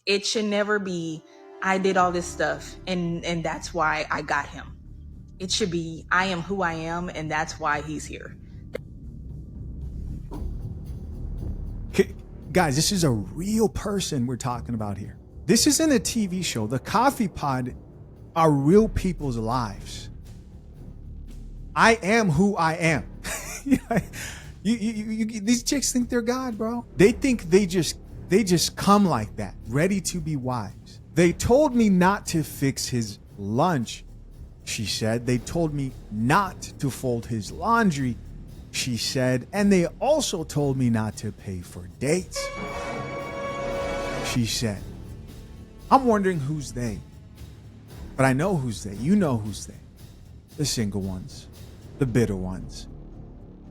It should never be, I did all this stuff and that's why I got him. It should be, I am who I am and that's why he's here. Guys, this is a real person we're talking about here. This isn't a TV show. The Coffee Pod are real people's lives. I am who I am. These chicks think they're God, bro. They think they just come like that, ready to be wives. They told me not to fix his lunch, she said. They told me not to fold his laundry, she said. And they also told me not to pay for dates, she said. I'm wondering who's they. But I know who's they. You know who's they. The single ones. The bitter ones.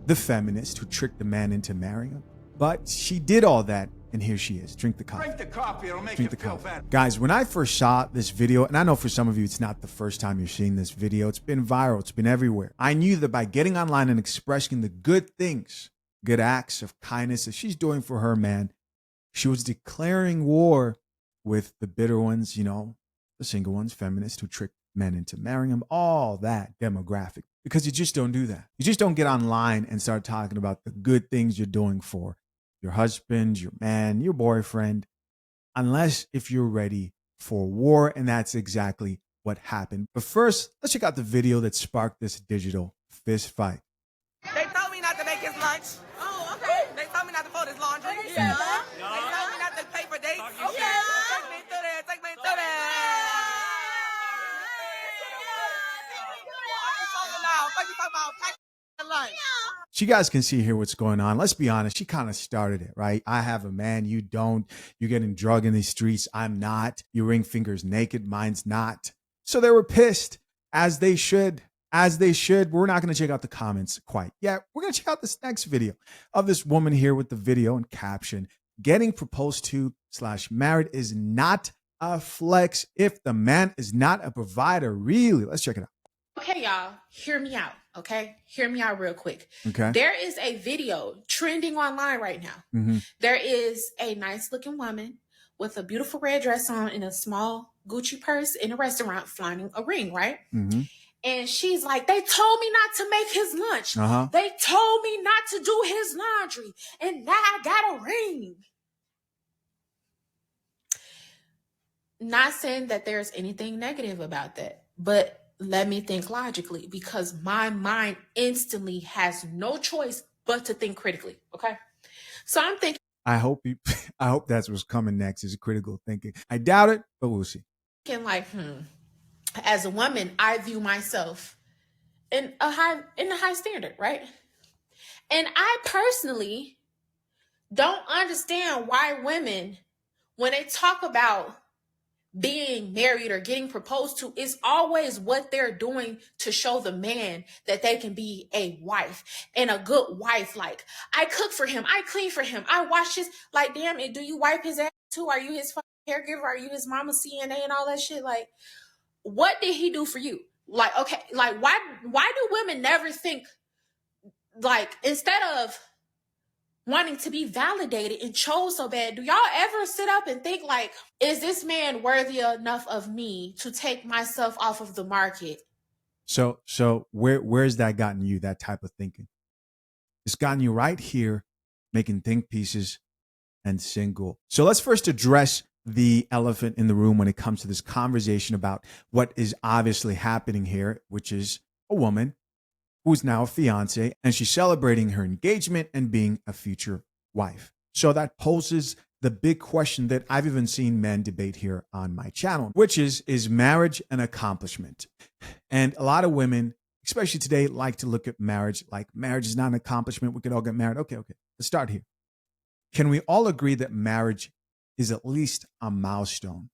The feminist who tricked the man into marrying him. But she did all that, and here she is. Drink the coffee. Drink the coffee, it'll make you feel better. Guys, when I first saw this video, and I know for some of you it's not the first time you're seeing this video, it's been viral, it's been everywhere. I knew that by getting online and expressing the good things, good acts of kindness that she's doing for her man, she was declaring war with the bitter ones, you know, the single ones, feminists who tricked men into marrying them, all that demographic. Because you just don't do that. You just don't get online and start talking about the good things you're doing for your husband, your man, your boyfriend, unless if you're ready for war. And that's exactly what happened. But first, let's check out the video that sparked this digital fist fight. They told me not to make his lunch. Oh, okay. They told me not to fold his laundry. Yeah. They told me not to pay for dates. Okay. Take me through there. Take me through there. What you talking about? Pack lunch. So you guys can see here what's going on. Let's be honest. She kind of started it, right? I have a man. You don't. You're getting drugged in these streets. I'm not. You ring fingers naked. Mine's not. So they were pissed, as they should. As they should. We're not going to check out the comments quite yet. We're going to check out this next video of this woman here with the video and caption. Getting proposed to / married is not a flex if the man is not a provider. Really? Let's check it out. Okay, y'all, hear me out, okay? Hear me out real quick. Okay. There is a video trending online right now. Mm-hmm. There is a nice-looking woman with a beautiful red dress on and a small Gucci purse in a restaurant flaunting a ring, right? Mm-hmm. And she's like, they told me not to make his lunch. Uh-huh. They told me not to do his laundry. And now I got a ring. Not saying that there's anything negative about that, but let me think logically, because my mind instantly has no choice but to think critically. Okay. So I'm thinking. I hope that's what's coming next is critical thinking. I doubt it, but we'll see. Like, as a woman, I view myself in a high standard, right? And I personally don't understand why women, when they talk about being married or getting proposed to, is always what they're doing to show the man that they can be a wife and a good wife. Like, I cook for him, I clean for him, I wash his, like, damn it, do you wipe his ass too? Are you his caregiver? Are you his mama CNA and all that shit? Like, what did he do for you? Like, okay, like, why do women never think, like, instead of wanting to be validated and chose so bad, do y'all ever sit up and think, like, is this man worthy enough of me to take myself off of the market? So where's that gotten you, that type of thinking? It's gotten you right here, making think pieces and single. So let's first address the elephant in the room when it comes to this conversation about what is obviously happening here, which is a woman who's now a fiance, and she's celebrating her engagement and being a future wife. So that poses the big question that I've even seen men debate here on my channel, which is marriage an accomplishment? And a lot of women, especially today, like to look at marriage like marriage is not an accomplishment. We could all get married. Okay. Let's start here. Can we all agree that marriage is at least a milestone?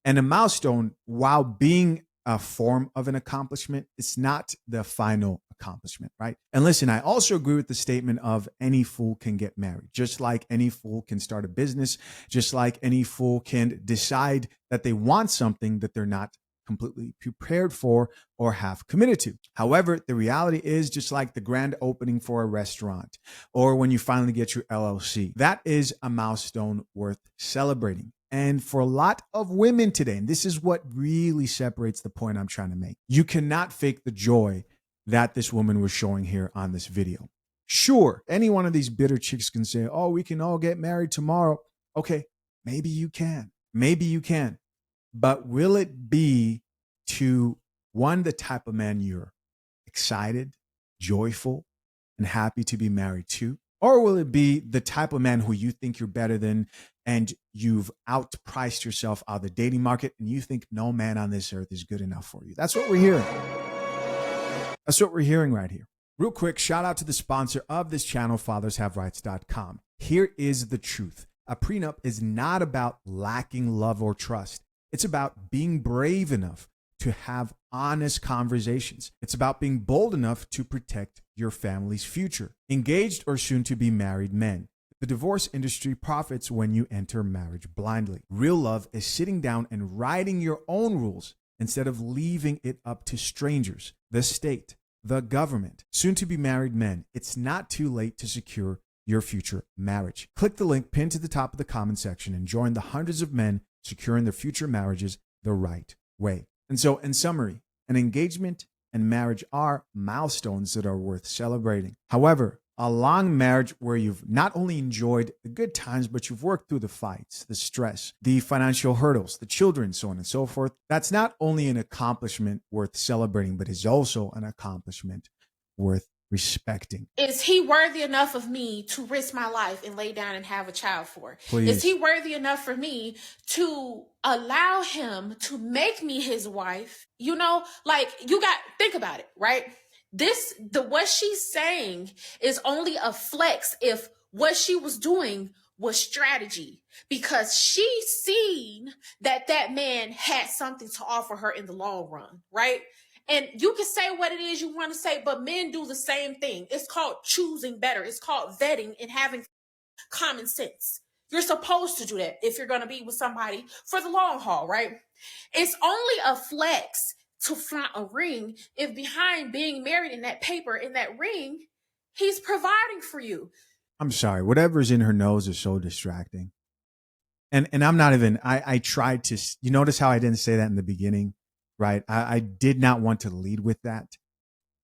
And a milestone, while being a form of an accomplishment, it's not the final accomplishment, right? And listen, I also agree with the statement of any fool can get married, just like any fool can start a business, just like any fool can decide that they want something that they're not completely prepared for or have committed to. However, the reality is, just like the grand opening for a restaurant or when you finally get your LLC, that is a milestone worth celebrating. And for a lot of women today, and this is what really separates the point I'm trying to make, you cannot fake the joy that this woman was showing here on this video. Sure, any one of these bitter chicks can say, oh, we can all get married tomorrow. Okay, maybe you can. Maybe you can. But will it be to, one, the type of man you're excited, joyful, and happy to be married to? Or will it be the type of man who you think you're better than and you've outpriced yourself out of the dating market and you think no man on this earth is good enough for you? That's what we're hearing. That's what we're hearing right here. Real quick, shout out to the sponsor of this channel, fathershaverights.com. Here is the truth. A prenup is not about lacking love or trust. It's about being brave enough to have honest conversations. It's about being bold enough to protect your family's future. Engaged or soon to be married men. The divorce industry profits when you enter marriage blindly. Real love is sitting down and writing your own rules instead of leaving it up to strangers, the state, the government. Soon to be married men, it's not too late to secure your future marriage. Click the link pinned to the top of the comment section and join the hundreds of men securing their future marriages the right way. And so, in summary, an engagement and marriage are milestones that are worth celebrating. However, a long marriage where you've not only enjoyed the good times, but you've worked through the fights, the stress, the financial hurdles, the children, so on and so forth, that's not only an accomplishment worth celebrating, but is also an accomplishment worth respecting. Is he worthy enough of me to risk my life and lay down and have a child for? Please. Is he worthy enough for me to allow him to make me his wife? You know, like, you got, think about it, right? What she's saying is only a flex if what she was doing was strategy, because she seen that man had something to offer her in the long run, right? And you can say what it is you want to say, but men do the same thing. It's called choosing better. It's called vetting and having common sense. You're supposed to do that if you're going to be with somebody for the long haul, right? It's only a flex to flaunt a ring if behind being married in that paper, in that ring, he's providing for you. I'm sorry. Whatever's in her nose is so distracting. And I'm not even, I tried to, you notice how I didn't say that in the beginning? Right. I did not want to lead with that.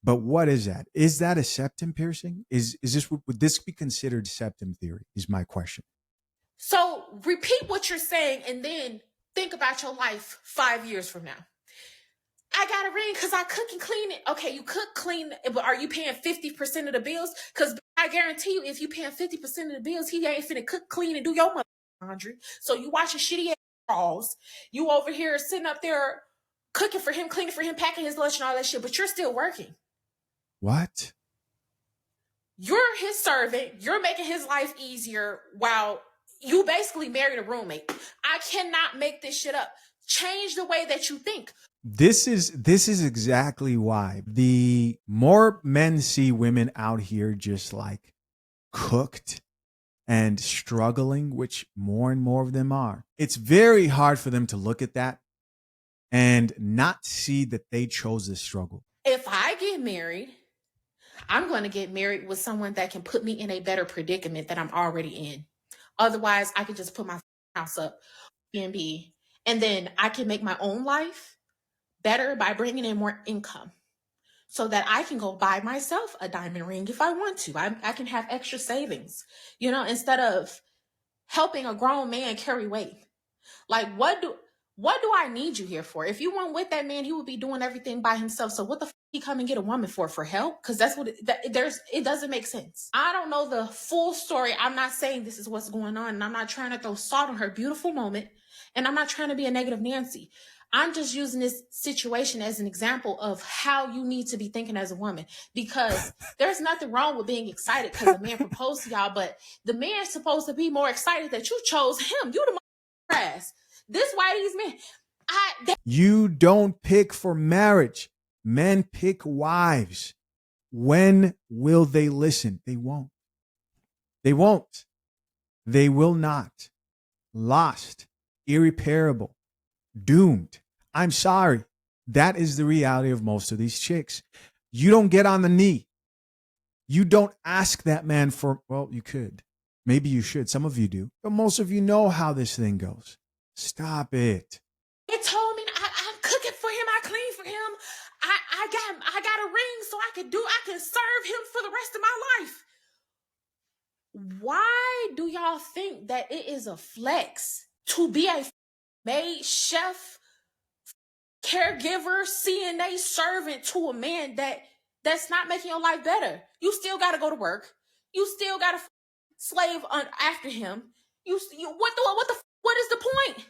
But what is that? Is that a septum piercing? Would this be considered septum theory? Is my question. So repeat what you're saying and then think about your life 5 years from now. I got a ring because I cook and clean it. Okay, you cook, clean, but are you paying 50% of the bills? Because I guarantee you, if you paying 50% of the bills, he ain't finna cook, clean, and do your laundry. So you watching shitty ass draws. You over here sitting up there cooking for him, cleaning for him, packing his lunch and all that shit, but you're still working. What? You're his servant. You're making his life easier while you basically married a roommate. I cannot make this shit up. Change the way that you think. This is exactly why the more men see women out here just like cooked and struggling, which more and more of them are, it's very hard for them to look at that and not see that they chose this struggle. If I get married, I'm going to get married with someone that can put me in a better predicament that I'm already in. Otherwise, I could just put my house up, Airbnb, and then I can make my own life better by bringing in more income so that I can go buy myself a diamond ring if I want to. I can have extra savings, you know, instead of helping a grown man carry weight. Like, what do I need you here for? If you weren't with that man, he would be doing everything by himself. So what the he come and get a woman for help? Because that's what it doesn't make sense. I don't know the full story. I'm not saying this is what's going on, and I'm not trying to throw salt on her beautiful moment, and I'm not trying to be a negative Nancy. I'm just using this situation as an example of how you need to be thinking as a woman, because there's nothing wrong with being excited because a man proposed to y'all, but the man's supposed to be more excited that you chose him. You the ass. This why these men. You don't pick for marriage. Men pick wives. When will they listen? They won't. They won't. They will not. Lost. Irreparable. Doomed. I'm sorry. That is the reality of most of these chicks. You don't get on the knee. You don't ask that man for, well, you could. Maybe you should. Some of you do. But most of you know how this thing goes. Stop it. It told me I'm cooking for him. I clean for him. I got a ring so I can serve him for the rest of my life. Why do y'all think that it is a flex to be a maid, chef, caregiver, CNA servant to a man that's not making your life better? You still got to go to work. You still got to slave after him. What is the point?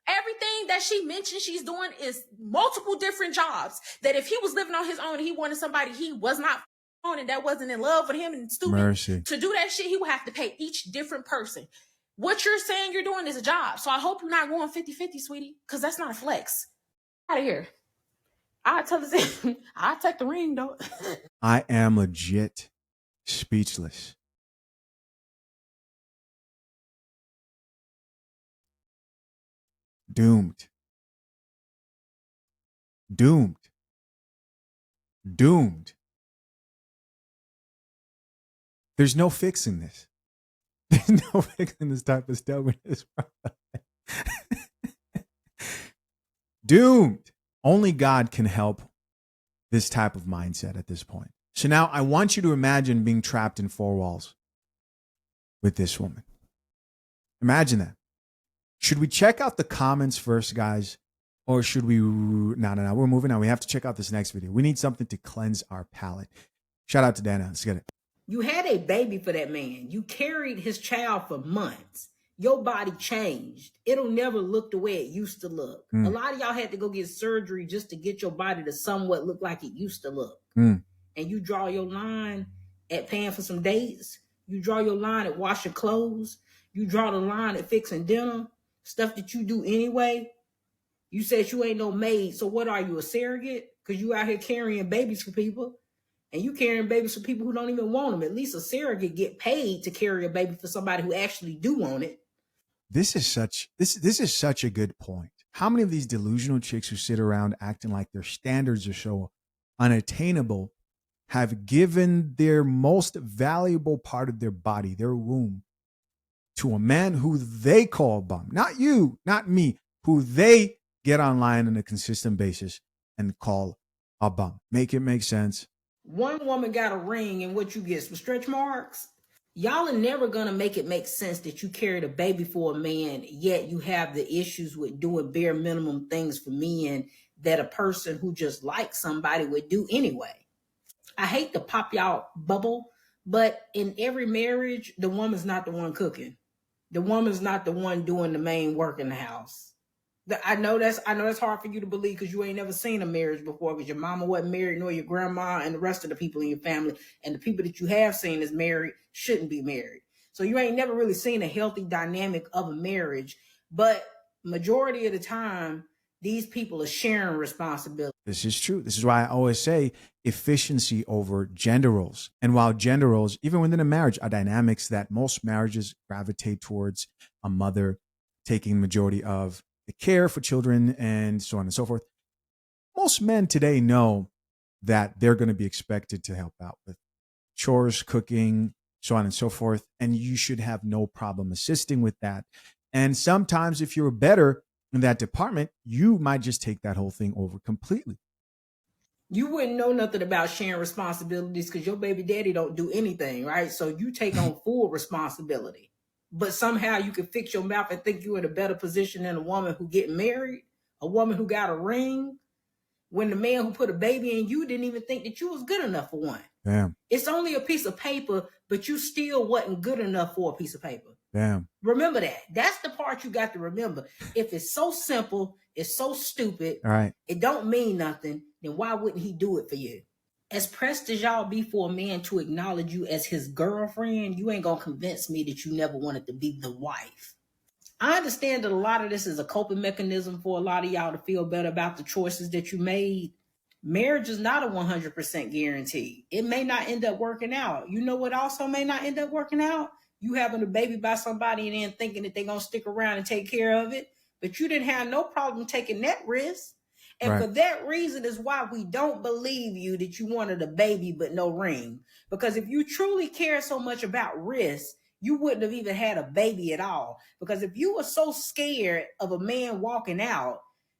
Everything that she mentioned she's doing is multiple different jobs. That if he was living on his own and he wanted somebody he was not on and that wasn't in love with him and stupid to do that shit, he would have to pay each different person. What you're saying you're doing is a job. So I hope you're not going 50-50, sweetie, because that's not a flex. Out of here. I'll tell this. I'll take the ring, though. I am legit speechless. Doomed. Doomed. Doomed. There's no fixing this. There's no fixing this type of stubbornness. Doomed. Only God can help this type of mindset at this point. So now I want you to imagine being trapped in four walls with this woman. Imagine that. Should we check out the comments first, guys? Or should we? No. We're moving on. We have to check out this next video. We need something to cleanse our palate. Shout out to Dana. Let's get it. You had a baby for that man. You carried his child for months. Your body changed. It'll never look the way it used to look. A lot of y'all had to go get surgery just to get your body to somewhat look like it used to look. And you draw your line at paying for some dates. You draw your line at washing clothes. You draw the line at fixing dinner. Stuff that you do anyway. You said you ain't no maid. So what are you, a surrogate? Because you out here carrying babies for people. And you carrying babies for people who don't even want them. At least a surrogate get paid to carry a baby for somebody who actually do want it. This is such a good point. How many of these delusional chicks who sit around acting like their standards are so unattainable have given their most valuable part of their body, their womb, to a man who they call a bum? Not you, not me, who they get online on a consistent basis and call a bum. Make it make sense. One woman got a ring and what you get, some stretch marks. Y'all are never going to make it make sense that you carried a baby for a man, yet you have the issues with doing bare minimum things for men that a person who just likes somebody would do anyway. I hate to pop y'all bubble, but in every marriage, the woman's not the one cooking. The woman's not the one doing the main work in the house. I know that's hard for you to believe because you ain't never seen a marriage before because your mama wasn't married, nor your grandma and the rest of the people in your family. And the people that you have seen as married shouldn't be married. So you ain't never really seen a healthy dynamic of a marriage. But majority of the time, these people are sharing responsibility. This is true. This is why I always say efficiency over gender roles. And while gender roles, even within a marriage, are dynamics that most marriages gravitate towards a mother taking the majority of the care for children and so on and so forth. Most men today know that they're going to be expected to help out with chores, cooking, so on and so forth. And you should have no problem assisting with that. And sometimes if you're better in that department, you might just take that whole thing over completely. You wouldn't know nothing about sharing responsibilities because your baby daddy don't do anything, right? So you take on full responsibility. But somehow you can fix your mouth and think you're in a better position than a woman who get married, a woman who got a ring, when the man who put a baby in you didn't even think that you was good enough for one. Damn. It's only a piece of paper, but you still wasn't good enough for a piece of paper. Damn. Remember that. That's the part you got to remember. If it's so simple, it's so stupid, all right, it don't mean nothing, then why wouldn't he do it for you? As pressed as y'all be for a man to acknowledge you as his girlfriend, you ain't going to convince me that you never wanted to be the wife. I understand that a lot of this is a coping mechanism for a lot of y'all to feel better about the choices that you made. Marriage is not a 100% guarantee. It may not end up working out. You know what also may not end up working out? You having a baby by somebody and then thinking that they're going to stick around and take care of it. But you didn't have no problem taking that risk. And right, for that reason is why we don't believe you that you wanted a baby but no ring. Because if you truly care so much about risk, you wouldn't have even had a baby at all. Because if you were so scared of a man walking out,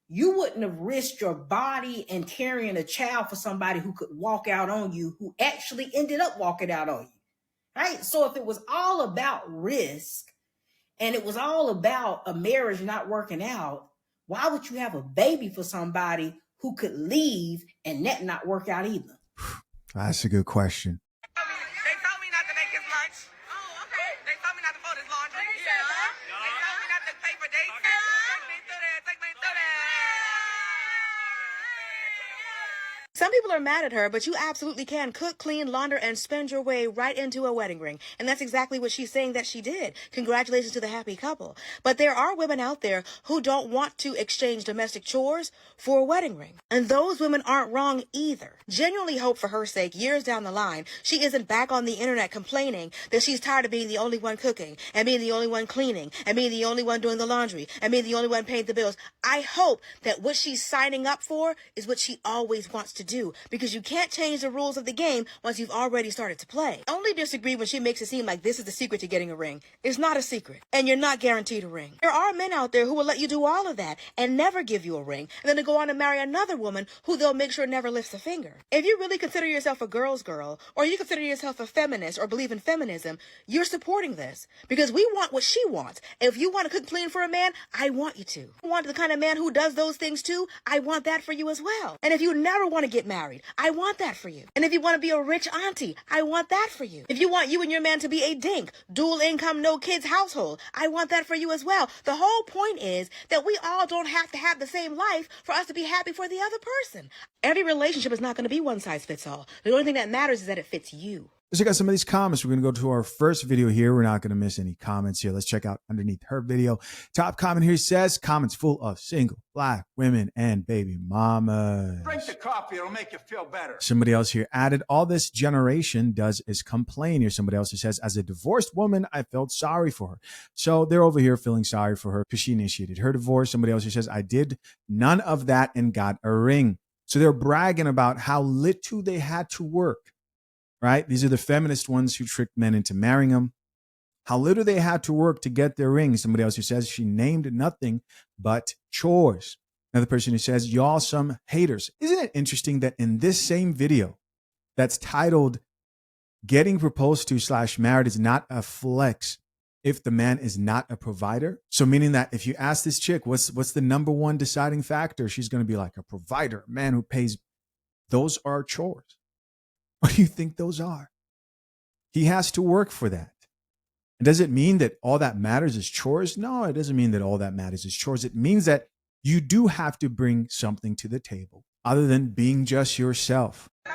you wouldn't have risked your body and carrying a child for somebody who could walk out on you, who actually ended up walking out on you, right? So if it was all about risk and it was all about a marriage not working out, why would you have a baby for somebody who could leave and that not work out either? That's a good question. They told me not to make his lunch. Oh, okay. They told me not to fold his laundry. Yeah. They told me not to pay for dates. Take me through there. Take me through there. Some people are mad at her, but you absolutely can cook, clean, launder, and spend your way right into a wedding ring. And that's exactly what she's saying that she did. Congratulations to the happy couple. But there are women out there who don't want to exchange domestic chores for a wedding ring. And those women aren't wrong either. Genuinely hope for her sake, years down the line, she isn't back on the internet complaining that she's tired of being the only one cooking, and being the only one cleaning, and being the only one doing the laundry, and being the only one paying the bills. I hope that what she's signing up for is what she always wants to do, because you can't change the rules of the game once you've already started to play. I only disagree when she makes it seem like this is the secret to getting a ring. It's not a secret, and you're not guaranteed a ring. There are men out there who will let you do all of that and never give you a ring, and then to go on and marry another woman who they'll make sure never lifts a finger. If you really consider yourself a girl's girl, or you consider yourself a feminist or believe in feminism, you're supporting this, because we want what she wants. If you want to cook clean for a man, I want you to. If you want the kind of man who does those things too, I want that for you as well. And if you never want to get married, I want that for you. And if you want to be a rich auntie, I want that for you. If you want you and your man to be a dink, dual income, no kids household, I want that for you as well. The whole point is that we all don't have to have the same life for us to be happy for the other person. Every relationship is not going to be one size fits all. The only thing that matters is that it fits you. Let's check out some of these comments. We're going to go to our first video here. We're not going to miss any comments here. Let's check out underneath her video. Top comment here says, comments full of single Black women and baby mamas. Drink the coffee. It'll make you feel better. Somebody else here added, all this generation does is complain. Here, somebody else who says, as a divorced woman, I felt sorry for her. So they're over here feeling sorry for her because she initiated her divorce. Somebody else who says, I did none of that and got a ring. So they're bragging about how little they had to work. Right? These are the feminist ones who tricked men into marrying them. How little they had to work to get their ring. Somebody else who says she named nothing but chores. Another person who says, y'all some haters. Isn't it interesting that in this same video that's titled Getting Proposed to / Married is Not a Flex if the man is not a provider? So meaning that if you ask this chick, what's the number one deciding factor? She's going to be like, a provider, a man who pays. Those are chores. What do you think those are? He has to work for that. And does it mean that all that matters is chores? No, it doesn't mean that all that matters is chores. It means that you do have to bring something to the table other than being just yourself. They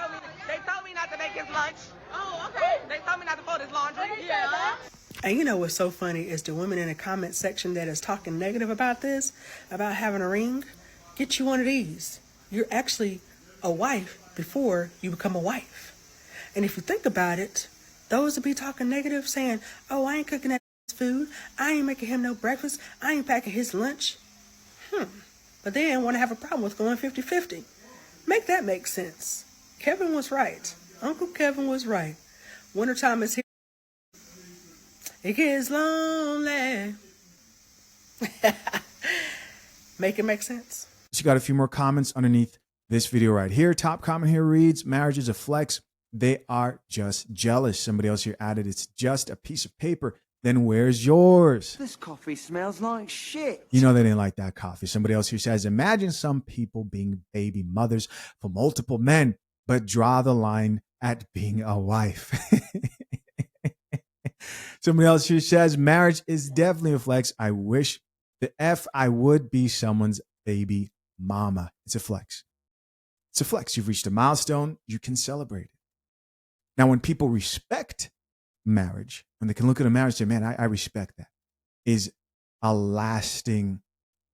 told me not to make his lunch. Oh, okay. They told me not to fold his laundry. Yeah. And you know what's so funny is the women in the comment section that is talking negative about this, about having a ring. Get you one of these. You're actually a wife before you become a wife. And if you think about it, those that be talking negative, saying, oh, I ain't cooking that food, I ain't making him no breakfast, I ain't packing his lunch. But they didn't want to have a problem with going 50-50. Make that make sense. Kevin was right. Uncle Kevin was right. Wintertime is here. It gets lonely. Make it make sense. So you got a few more comments underneath this video right here. Top comment here reads, marriage is a flex. They are just jealous. Somebody else here added, it's just a piece of paper. Then where's yours? This coffee smells like shit. You know they didn't like that coffee. Somebody else who says, imagine some people being baby mothers for multiple men, but draw the line at being a wife. Somebody else who says, marriage is definitely a flex. I wish I would be someone's baby mama. It's a flex. It's a flex. You've reached a milestone. You can celebrate it. Now, when people respect marriage, when they can look at a marriage and say, man, I respect that, is a lasting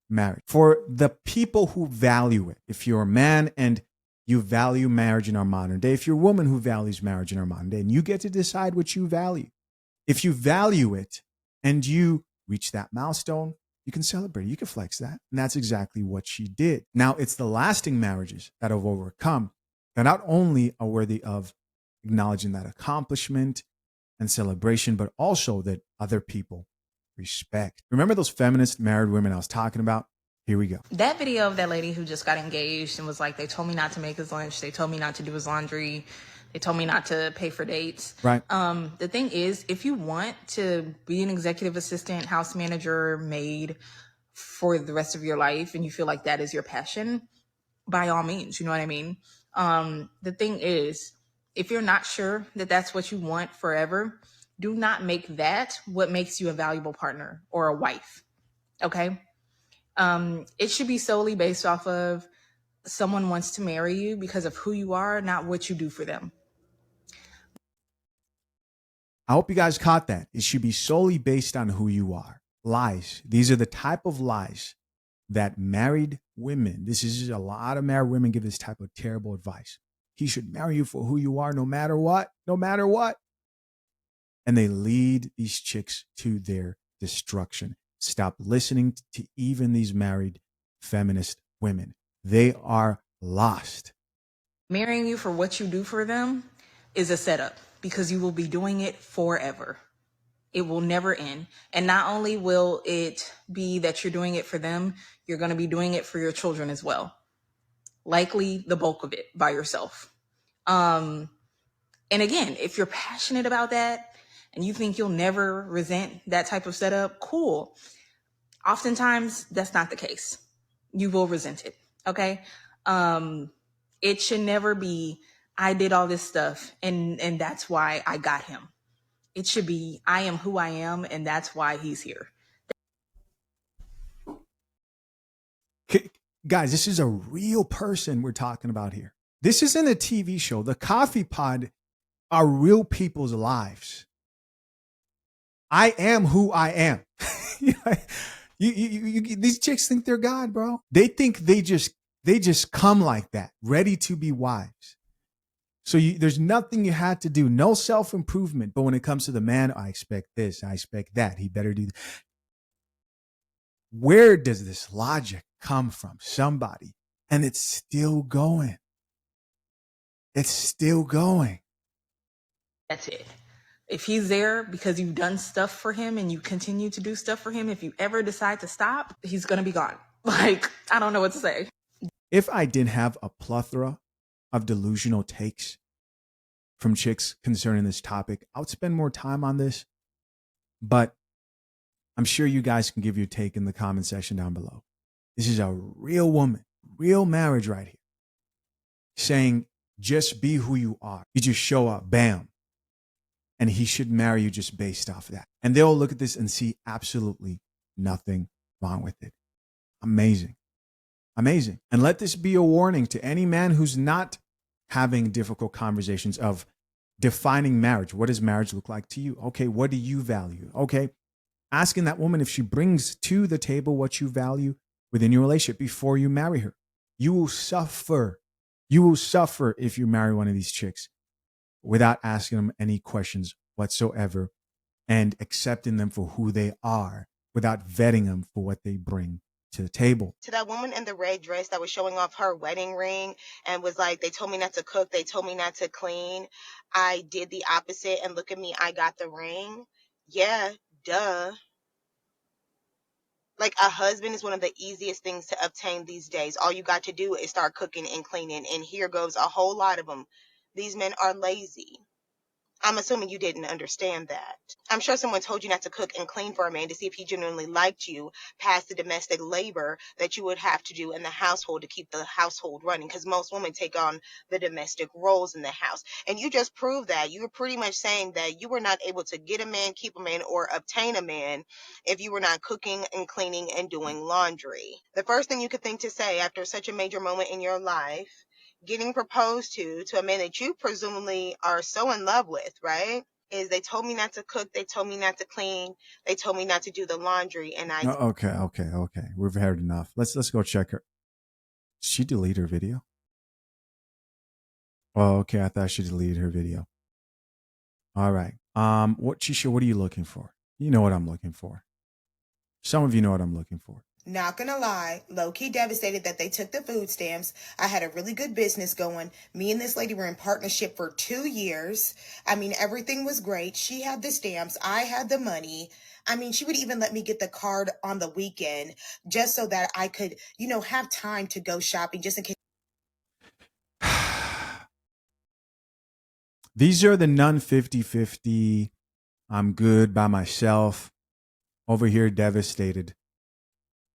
marriage. For the people who value it, if you're a man and you value marriage in our modern day, if you're a woman who values marriage in our modern day, and you get to decide what you value, if you value it and you reach that milestone, you can celebrate it. You can flex that. And that's exactly what she did. Now, it's the lasting marriages that have overcome that not only are worthy of acknowledging that accomplishment and celebration, but also that other people respect. Remember those feminist married women I was talking about? Here we go. That video of that lady who just got engaged and was like, they told me not to make his lunch. They told me not to do his laundry. They told me not to pay for dates. Right. The thing is, if you want to be an executive assistant, house manager, maid for the rest of your life, and you feel like that is your passion, by all means, you know what I mean? The thing is, if you're not sure that that's what you want forever, do not make that what makes you a valuable partner or a wife. Okay. It should be solely based off of someone wants to marry you because of who you are, not what you do for them. I hope you guys caught that. It should be solely based on who you are. Lies. These are the type of lies that married women, this is a lot of married women give this type of terrible advice. He should marry you for who you are, no matter what, no matter what. And they lead these chicks to their destruction. Stop listening to even these married feminist women. They are lost. Marrying you for what you do for them is a setup because you will be doing it forever. It will never end. And not only will it be that you're doing it for them, you're going to be doing it for your children as well. Likely the bulk of it by yourself. And again, if you're passionate about that and you think you'll never resent that type of setup, cool. Oftentimes that's not the case. You will resent it. Okay. It should never be, I did all this stuff and that's why I got him. It should be, I am who I am, and that's why he's here. Guys, this is a real person we're talking about here. This isn't a TV show. The Coffee Pod are real people's lives. I am who I am. These chicks think they're God, bro. They think they just come like that, ready to be wives. So there's nothing you had to do, no self-improvement. But when it comes to the man, I expect this, I expect that. He better do that. Where does this logic come from? Somebody. And it's still going. It's still going. That's it. If he's there because you've done stuff for him and you continue to do stuff for him, if you ever decide to stop, he's going to be gone. Like, I don't know what to say. If I didn't have a plethora of delusional takes from chicks concerning this topic, I would spend more time on this. But I'm sure you guys can give your take in the comment section down below. This is a real woman, real marriage right here. Saying, just be who you are. You just show up, bam. And he should marry you just based off of that. And they'll look at this and see absolutely nothing wrong with it. Amazing. Amazing. And let this be a warning to any man who's not having difficult conversations of defining marriage. What does marriage look like to you? Okay, what do you value? Okay, asking that woman if she brings to the table what you value within your relationship before you marry her. You will suffer. You will suffer if you marry one of these chicks without asking them any questions whatsoever and accepting them for who they are without vetting them for what they bring to the table. To that woman in the red dress that was showing off her wedding ring and was like, they told me not to cook, they told me not to clean. I did the opposite and look at me, I got the ring. Yeah, duh. Like, a husband is one of the easiest things to obtain these days. All you got to do is start cooking and cleaning, and here goes a whole lot of them. These men are lazy. I'm assuming you didn't understand that. I'm sure someone told you not to cook and clean for a man to see if he genuinely liked you past the domestic labor that you would have to do in the household to keep the household running, because most women take on the domestic roles in the house. And you just proved that. You were pretty much saying that you were not able to get a man, keep a man, or obtain a man if you were not cooking and cleaning and doing laundry. The first thing you could think to say after such a major moment in your life, getting proposed to a man that you presumably are so in love with, right? Is they told me not to cook, they told me not to clean, they told me not to do the laundry, and I. Okay. We've heard enough. Let's go check her. Did she delete her video? Oh, okay. I thought she deleted her video. All right. What are you looking for? You know what I'm looking for. Some of you know what I'm looking for. Not gonna lie, low-key devastated that they took the food stamps. I had a really good business going. Me and this lady were in partnership for 2 years. I mean, everything was great. She had the stamps. I had the money. I mean, she would even let me get the card on the weekend just so that I could, have time to go shopping just in case. These are the non 50-50. I'm good by myself. Over here, devastated.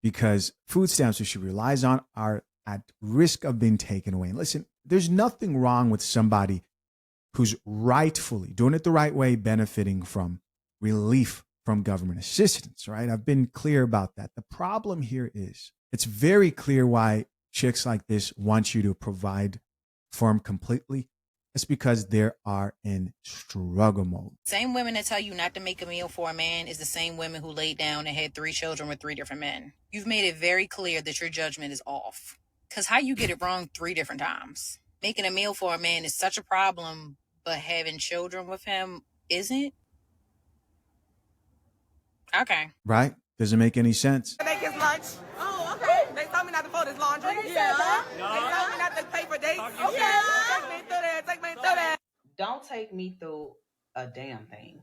Because food stamps, which she relies on, are at risk of being taken away. And listen, there's nothing wrong with somebody who's rightfully doing it the right way, benefiting from relief from government assistance, right? I've been clear about that. The problem here is it's very clear why chicks like this want you to provide for them completely. It's because they are in struggle mode. Same women that tell you not to make a meal for a man is the same women who laid down and had 3 children with 3 different men. You've made it very clear that your judgment is off. Because how you get it wrong 3 different times? Making a meal for a man is such a problem, but having children with him isn't? Okay. Right? Doesn't make any sense. Make his lunch. Oh, okay. They told me not to fold his laundry. Yeah. They told me not to pay for dates. Okay. Take me through there. Take me through there. Don't take me through a damn thing.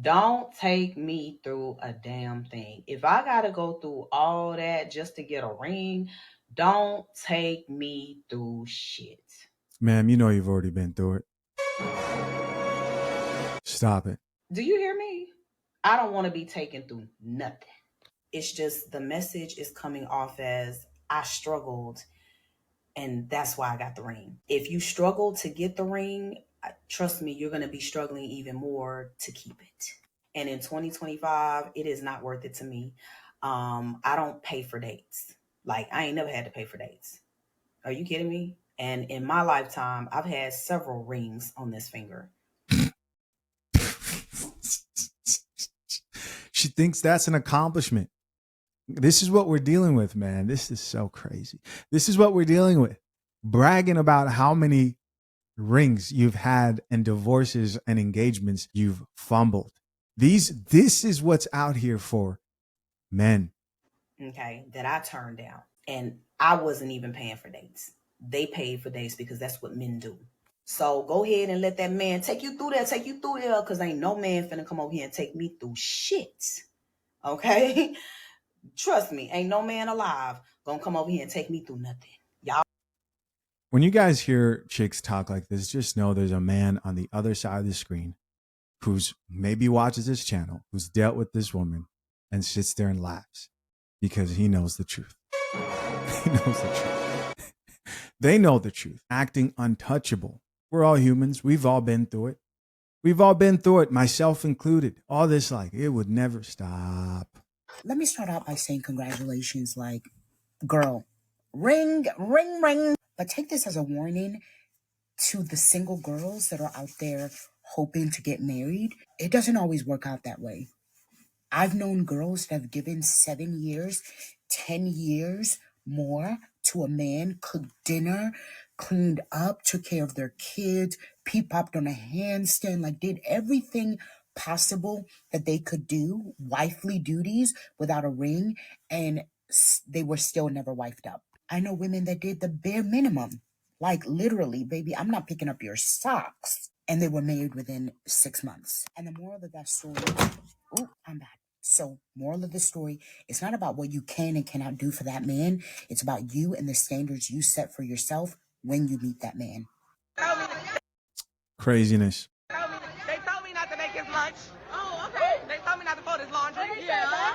Don't take me through a damn thing. If I gotta go through all that just to get a ring, don't take me through shit. Ma'am, you know you've already been through it. Stop it. Do you hear me? I don't want to be taken through nothing. It's just the message is coming off as I struggled and that's why I got the ring. If you struggle to get the ring, trust me, you're going to be struggling even more to keep it. And in 2025, it is not worth it to me. I don't pay for dates. Like, I ain't never had to pay for dates. Are you kidding me? And in my lifetime, I've had several rings on this finger. She thinks that's an accomplishment. This is what we're dealing with, man. This is so crazy. This is what we're dealing with. Bragging about how many rings you've had and divorces and engagements you've fumbled. This is what's out here for men. Okay, that I turned down. And I wasn't even paying for dates. They paid for dates because that's what men do. So go ahead and let that man take you through there, because ain't no man finna come over here and take me through shit. Okay? Trust me, ain't no man alive gonna come over here and take me through nothing. Y'all. When you guys hear chicks talk like this, just know there's a man on the other side of the screen who's maybe watches this channel, who's dealt with this woman and sits there and laughs because he knows the truth. He knows the truth. They know the truth. Acting untouchable. We're all humans. We've all been through it. We've all been through it, myself included. All this, like, it would never stop. Let me start out by saying congratulations, like, girl, ring, ring, ring. But take this as a warning to the single girls that are out there hoping to get married. It doesn't always work out that way. I've known girls that have given 7 years, 10 years more to a man, cooked dinner, cleaned up, took care of their kids, pee-popped on a handstand, like did everything possible that they could do, wifely duties without a ring, and they were still never wifed up. I know women that did the bare minimum, like literally, baby, I'm not picking up your socks, and they were married within 6 months. And the moral of that story, I'm bad. So, moral of the story, it's not about what you can and cannot do for that man. It's about you and the standards you set for yourself when you meet that man. Craziness. They told me not to make his lunch. Oh, okay. They told me not to fold his laundry. Yeah.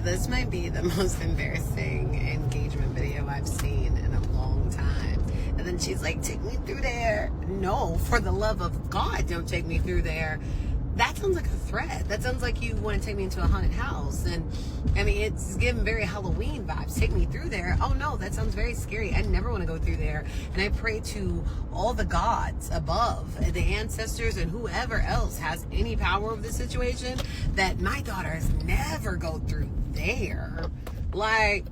This might be the most embarrassing engagement video I've seen in a long time. And then she's like, take me through there. No, for the love of God, don't take me through there. That sounds like a threat. That sounds like you want to take me into a haunted house. And I mean, it's given very Halloween vibes. Take me through there. Oh no, that sounds very scary. I never want to go through there. And I pray to all the gods above, the ancestors and whoever else has any power over the situation, that my daughters never go through there. Like,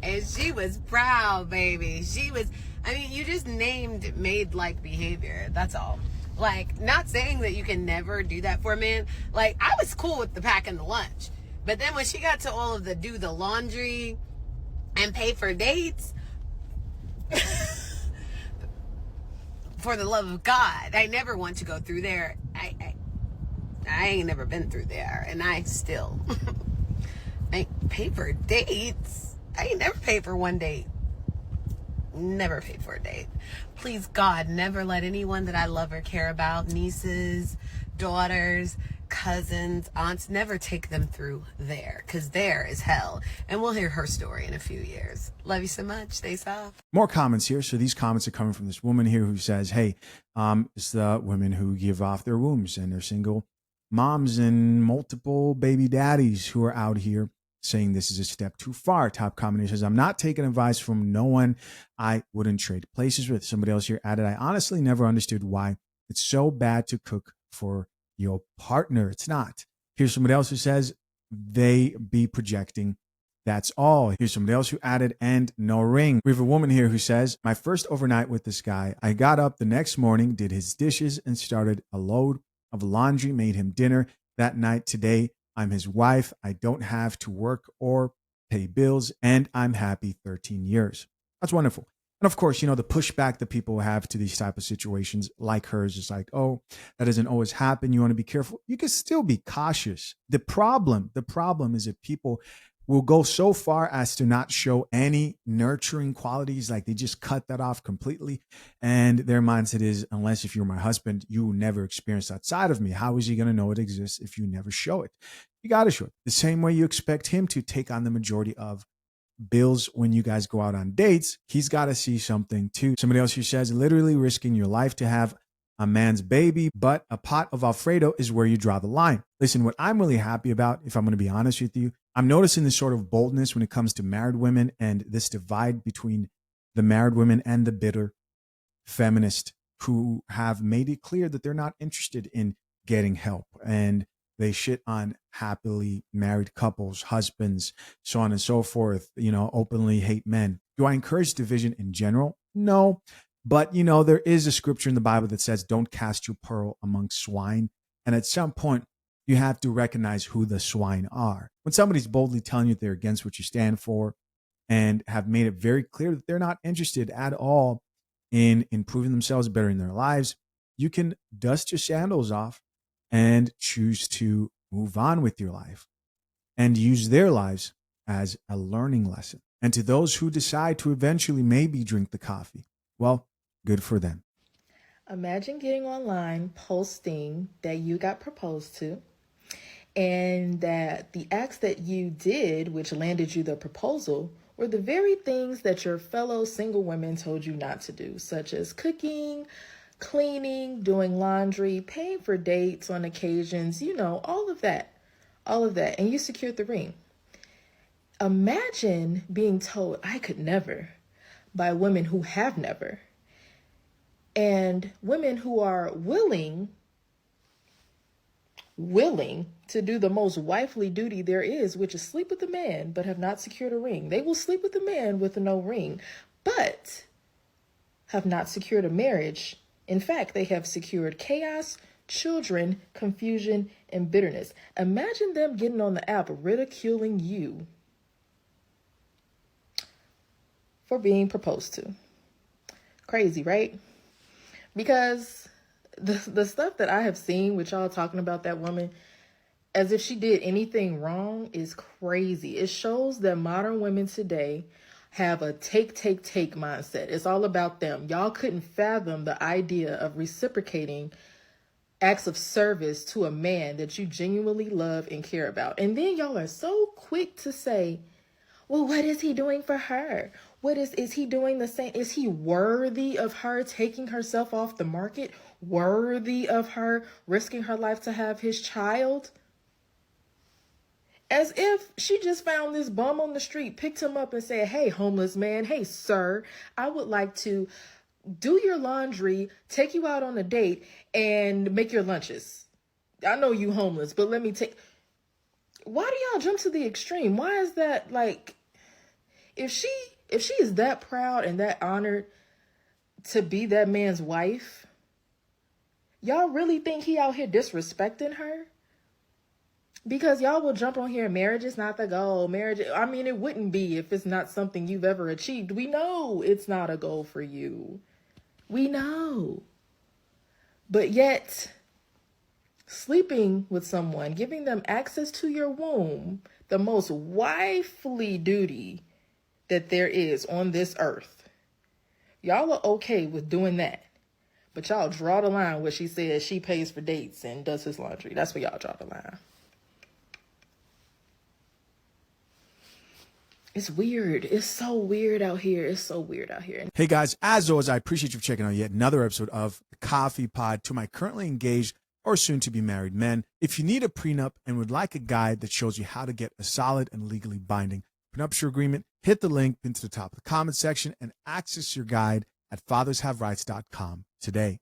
and she was proud, baby. She was, I mean, you just named maid-like behavior. That's all. Like, not saying that you can never do that for a man. Like, I was cool with the packing the lunch. But then when she got to all of the do the laundry and pay for dates, for the love of God, I never want to go through there. I ain't never been through there, and I still ain't pay for dates. I ain't never paid for one date. Never paid for a date. Please, God, never let anyone that I love or care about, nieces, daughters, cousins, aunts, never take them through there, because there is hell. And we'll hear her story in a few years. Love you so much. Stay soft. More comments here. So these comments are coming from this woman here who says, hey, it's the women who give off their wombs and they're single moms and multiple baby daddies who are out here saying this is a step too far. Top commenter says, I'm not taking advice from no one I wouldn't trade places with. Somebody else here added, I honestly never understood why it's so bad to cook for your partner. It's not. Here's somebody else who says they be projecting. That's all. Here's somebody else who added, and no ring. We have a woman here who says, my first overnight with this guy, I got up the next morning, did his dishes, and started a load of laundry, made him dinner that night. Today, I'm his wife. I don't have to work or pay bills, and I'm happy 13 years. That's wonderful. And of course, the pushback that people have to these type of situations like hers is like, oh, that doesn't always happen. You want to be careful. You can still be cautious. The problem is that people will go so far as to not show any nurturing qualities. Like they just cut that off completely. And their mindset is, unless if you're my husband, you never experienced that side of me. How is he going to know it exists if you never show it? You got to show it. The same way you expect him to take on the majority of bills when you guys go out on dates, he's got to see something too. Somebody else who says, literally risking your life to have a man's baby, but a pot of Alfredo is where you draw the line. Listen, what I'm really happy about, if I'm going to be honest with you, I'm noticing this sort of boldness when it comes to married women and this divide between the married women and the bitter feminist who have made it clear that they're not interested in getting help. And they shit on happily married couples, husbands, so on and so forth, openly hate men. Do I encourage division in general? No. But, there is a scripture in the Bible that says, don't cast your pearl among swine. And at some point, you have to recognize who the swine are. When somebody's boldly telling you they're against what you stand for and have made it very clear that they're not interested at all in improving themselves, bettering their lives, you can dust your sandals off and choose to move on with your life and use their lives as a learning lesson. And to those who decide to eventually maybe drink the coffee, well, good for them. Imagine getting online, posting that you got proposed to, and that the acts that you did, which landed you the proposal, were the very things that your fellow single women told you not to do, such as cooking, cleaning, doing laundry, paying for dates on occasions, all of that. And you secured the ring. Imagine being told, I could never, by women who have never, and women who are willing to do the most wifely duty there is, which is sleep with a man, but have not secured a ring. They will sleep with a man with no ring, but have not secured a marriage. In fact, they have secured chaos, children, confusion, and bitterness. Imagine them getting on the app ridiculing you for being proposed to. Crazy, right? Because the stuff that I have seen with y'all talking about that woman as if she did anything wrong is crazy. It shows that modern women today have a take mindset. It's all about them. Y'all couldn't fathom the idea of reciprocating acts of service to a man that you genuinely love and care about. And then y'all are so quick to say, well, what is he doing for her? Is he doing the same? Is he worthy of her taking herself off the market? Worthy of her risking her life to have his child? As if she just found this bum on the street, picked him up and said, hey, homeless man, hey, sir, I would like to do your laundry, take you out on a date, and make your lunches. I know you homeless, but let me take... Why do y'all jump to the extreme? Why is that like... If she is that proud and that honored to be that man's wife, Y'all really think he out here disrespecting her? Because y'all will jump on here, marriage is not the goal. Marriage, I mean, it wouldn't be if it's not something you've ever achieved. We know it's not a goal for you. We know. But yet, sleeping with someone, giving them access to your womb, the most wifely duty that there is on this earth. Y'all are okay with doing that. But y'all draw the line where she says she pays for dates and does his laundry. That's where y'all draw the line. It's weird. It's so weird out here. It's so weird out here. Hey guys, as always, I appreciate you for checking out yet another episode of the Coffee Pod. To my currently engaged or soon to be married men, if you need a prenup and would like a guide that shows you how to get a solid and legally binding prenuptial agreement, hit the link pinned to the top of the comment section and access your guide at fathershaverights.com today.